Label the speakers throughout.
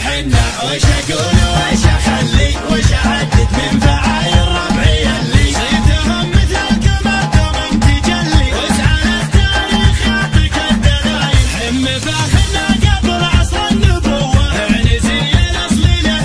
Speaker 1: حنا وش اقول وش اخلي وش اعدد من فعايل ربعي اللي صيتهم مثل القمر من تجلي واسعى التاريخ يعطيك الدلايل حم فاخرنا قبل عصر النبوة يعني زي الاصل له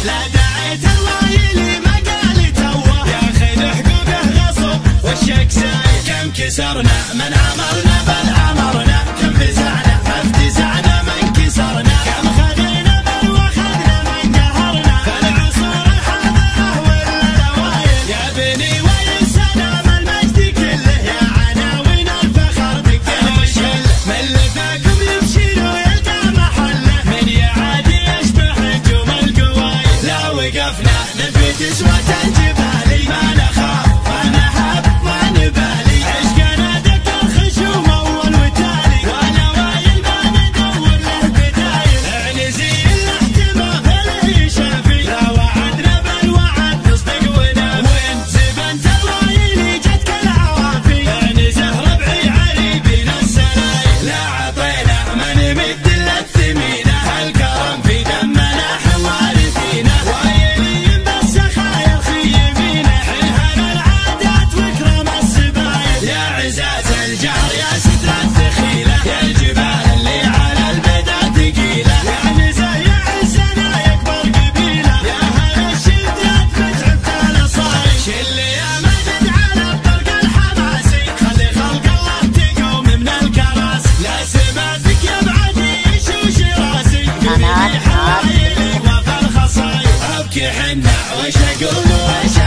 Speaker 1: لا داعي تروايلي ما قال توه ياخذ حقوقه غصب والشك سايل كم كسرنا من عمرنا بل عمرنا كم فزعنا فافتزعنا من كسرنا كم خذينا بل واخذنا من قهرنا فالعصور الحاضرة والاوائل يا بني وينسنا من المجد كله يا عناوين الفخر دقه وشله من اللي فاكم يمشي له يلقى محله من يعادي يشبه نجوم القوايل لا وقفنا نفيد اسوة الجبال ما نخاف ما نهاب ما نبالي عشقنا دق الخشوم اول وتالي وانا وايل ما ندور له بدايل اعني زي الاحتمال اللي شافي لا وعدنا بالوعد تصدق ونافي وين زبنت الرايلي جتك العوافي اعني زهر ربعي عريبين السلايل لا عطينا ما نمد الا الثمينه هالكرم في دمنا حواري فينا وايلين بس خايل خيمينا حلها العادات وكرم السبايل يا عزاز الجار يا ستر الدخيله يا الجبال اللي على البدا ثقيله يا نزه يا عزنا يكبر قبيله يا هل الشداد فتحت الاصايل شل يا مجد على الطرق الحماسي خلي خلق الله تقوم من الكراسي لا سماتك يا بعدي يشوش راسي في حوايلي وفي الخصايل ابكي حنا وش اقول وش